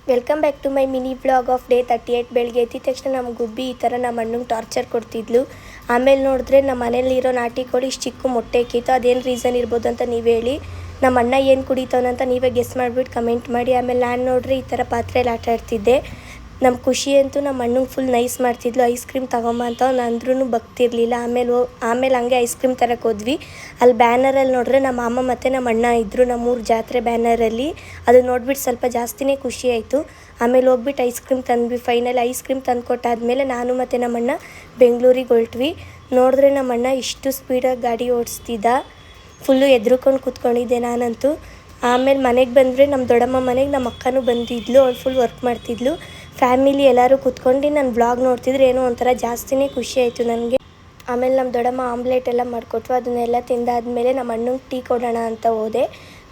Welcome back to my mini vlog of day 38. ಬೆಳಗ್ಗೆ ಎದ್ದ ತಕ್ಷಣ ನಮ್ಮ ಗುಬ್ಬಿ ಈ ಥರ ನಮ್ಮ ಅಣ್ಣಂಗೆ ಟಾರ್ಚರ್ ಕೊಡ್ತಿದ್ಲು. ಆಮೇಲೆ ನೋಡಿದ್ರೆ ನಮ್ಮ ಮನೇಲಿರೋ ನಾಟಿ ಕೋಳಿ ಇಷ್ಟು ಚಿಕ್ಕ ಮೊಟ್ಟೆ ಇಕ್ಕಿತ್ತು. ಅದೇನು ರೀಸನ್ ಇರ್ಬೋದು ಅಂತ ನೀವು ಹೇಳಿ. ನಮ್ಮ ಅಣ್ಣ ಏನು ಕುಡಿತಾವನಂತ ನೀವೇ ಗೆಸ್ ಮಾಡಿಬಿಟ್ಟು ಕಮೆಂಟ್ ಮಾಡಿ. ಆಮೇಲೆ ನಾನು ನೋಡ್ರಿ ಈ ಥರ ಪಾತ್ರೆಯಲ್ಲಿ ಆಟ ಆಡ್ತಿದ್ದೆ. ನಮ್ಮ ಖುಷಿ ಅಂತೂ ನಮ್ಮ ಅಣ್ಣಂಗೆ ಫುಲ್ ನೈಸ್ ಮಾಡ್ತಿದ್ಲು. ಐಸ್ ಕ್ರೀಮ್ ತಗೊಂಬ ಅಂತ ಅಂದ್ರೂ ಬಗ್ತಿರ್ಲಿಲ್ಲ. ಆಮೇಲೆ ಹಂಗೆ ಐಸ್ ಕ್ರೀಮ್ ತರಕ್ಕೆ ಹೋದ್ವಿ. ಅಲ್ಲಿ ಬ್ಯಾನರಲ್ಲಿ ನೋಡ್ರೆ ನಮ್ಮ ಮಾಮ ಮತ್ತು ನಮ್ಮ ಅಣ್ಣ ಇದ್ದರು ನಮ್ಮೂರು ಜಾತ್ರೆ ಬ್ಯಾನರಲ್ಲಿ. ಅದು ನೋಡ್ಬಿಟ್ಟು ಸ್ವಲ್ಪ ಜಾಸ್ತಿನೇ ಖುಷಿ ಆಯಿತು. ಆಮೇಲೆ ಹೋಗ್ಬಿಟ್ಟು ಐಸ್ ಕ್ರೀಮ್ ತಂದ್ವಿ. ಫೈನಲ್ ಐಸ್ ಕ್ರೀಮ್ ತಂದುಕೊಟ್ಟಾದ್ಮೇಲೆ ನಾನು ಮತ್ತು ನಮ್ಮ ಅಣ್ಣ ಬೆಂಗಳೂರಿಗೆ ಹೊರಟ್ವಿ. ನೋಡಿದ್ರೆ ನಮ್ಮ ಅಣ್ಣ ಇಷ್ಟು ಸ್ಪೀಡಾಗಿ ಗಾಡಿ ಓಡಿಸ್ತಿದ್ದ. ಫುಲ್ಲು ಎದ್ರುಕೊಂಡು ಕೂತ್ಕೊಂಡಿದ್ದೆ ನಾನಂತೂ. ಆಮೇಲೆ ಮನೆಗೆ ಬಂದರೆ ನಮ್ಮ ದೊಡ್ಡಮ್ಮ ಮನೆಗೆ ನಮ್ಮ ಅಕ್ಕನೂ ಬಂದಿದ್ಲು. ಅವಳು ಫುಲ್ ವರ್ಕ್ ಮಾಡ್ತಿದ್ಲು. ಫ್ಯಾಮಿಲಿ ಎಲ್ಲರೂ ಕೂತ್ಕೊಂಡು ನನ್ನ ವ್ಲಾಗ್ ನೋಡ್ತಿದ್ರು. ಏನೋ ಒಂಥರ ಜಾಸ್ತಿನೇ ಖುಷಿ ಆಯಿತು ನನಗೆ. ಆಮೇಲೆ ನಮ್ಮ ದೊಡ್ಡಮ್ಮ ಆಮ್ಲೆಟ್ ಎಲ್ಲ ಮಾಡಿಕೊಟ್ರು. ಅದನ್ನೆಲ್ಲ ತಿಂದಾದ್ಮೇಲೆ ನಮ್ಮ ಅಣ್ಣಂಗೆ ಟೀ ಕೊಡೋಣ ಅಂತ ಹೋದೆ.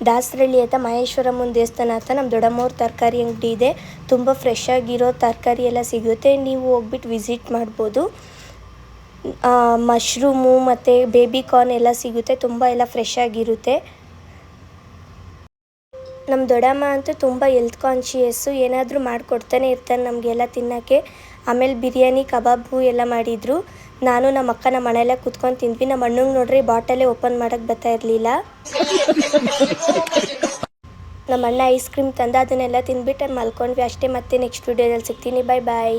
ದಾಸರಳ್ಳಿ ಹತ್ರ ಮಹೇಶ್ವರಮ್ಮನ ದೇವಸ್ಥಾನ ಹತ್ರ ನಮ್ಮ ದೊಡ್ಡಮ್ಮವ್ರ ತರಕಾರಿ ಅಂಗಡಿ ಇದೆ. ತುಂಬ ಫ್ರೆಶ್ ಆಗಿರೋ ತರಕಾರಿ ಎಲ್ಲ ಸಿಗುತ್ತೆ. ನೀವು ಹೋಗ್ಬಿಟ್ಟು ವಿಸಿಟ್ ಮಾಡ್ಬೋದು. ಮಶ್ರೂಮು ಮತ್ತು ಬೇಬಿ ಕಾರ್ನ್ ಎಲ್ಲ ಸಿಗುತ್ತೆ. ತುಂಬ ಎಲ್ಲ ಫ್ರೆಶ್ ಆಗಿರುತ್ತೆ. ನಮ್ಮ ದೊಡ್ಡಮ್ಮ ಅಂತೂ ತುಂಬ ಹೆಲ್ತ್ ಕಾನ್ಷಿಯಸ್ಸು. ಏನಾದರೂ ಮಾಡಿಕೊಡ್ತಾನೆ ಇರ್ತಾನೆ ನಮಗೆಲ್ಲ ತಿನ್ನೋಕ್ಕೆ. ಆಮೇಲೆ ಬಿರಿಯಾನಿ ಕಬಾಬು ಎಲ್ಲ ಮಾಡಿದರು. ನಾನು ನಮ್ಮ ಅಕ್ಕ ನಮ್ಮ ಮನೆಯಲ್ಲೇ ಕೂತ್ಕೊಂಡು ತಿಂದ್ವಿ. ನಮ್ಮ ಅಣ್ಣಂಗೆ ನೋಡ್ರಿ ಬಾಟಲೇ ಓಪನ್ ಮಾಡೋಕ್ಕೆ ಬರ್ತಾ ಇರಲಿಲ್ಲ. ನಮ್ಮ ಅಣ್ಣ ಐಸ್ ಕ್ರೀಮ್ ತಂದು ಅದನ್ನೆಲ್ಲ ತಿಂದ್ಬಿಟ್ಟು ಮಲ್ಕೊಂಡ್ವಿ ಅಷ್ಟೇ. ಮತ್ತೆ ನೆಕ್ಸ್ಟ್ ವೀಡಿಯೋದಲ್ಲಿ ಸಿಗ್ತೀನಿ. ಬಾಯ್ ಬಾಯ್.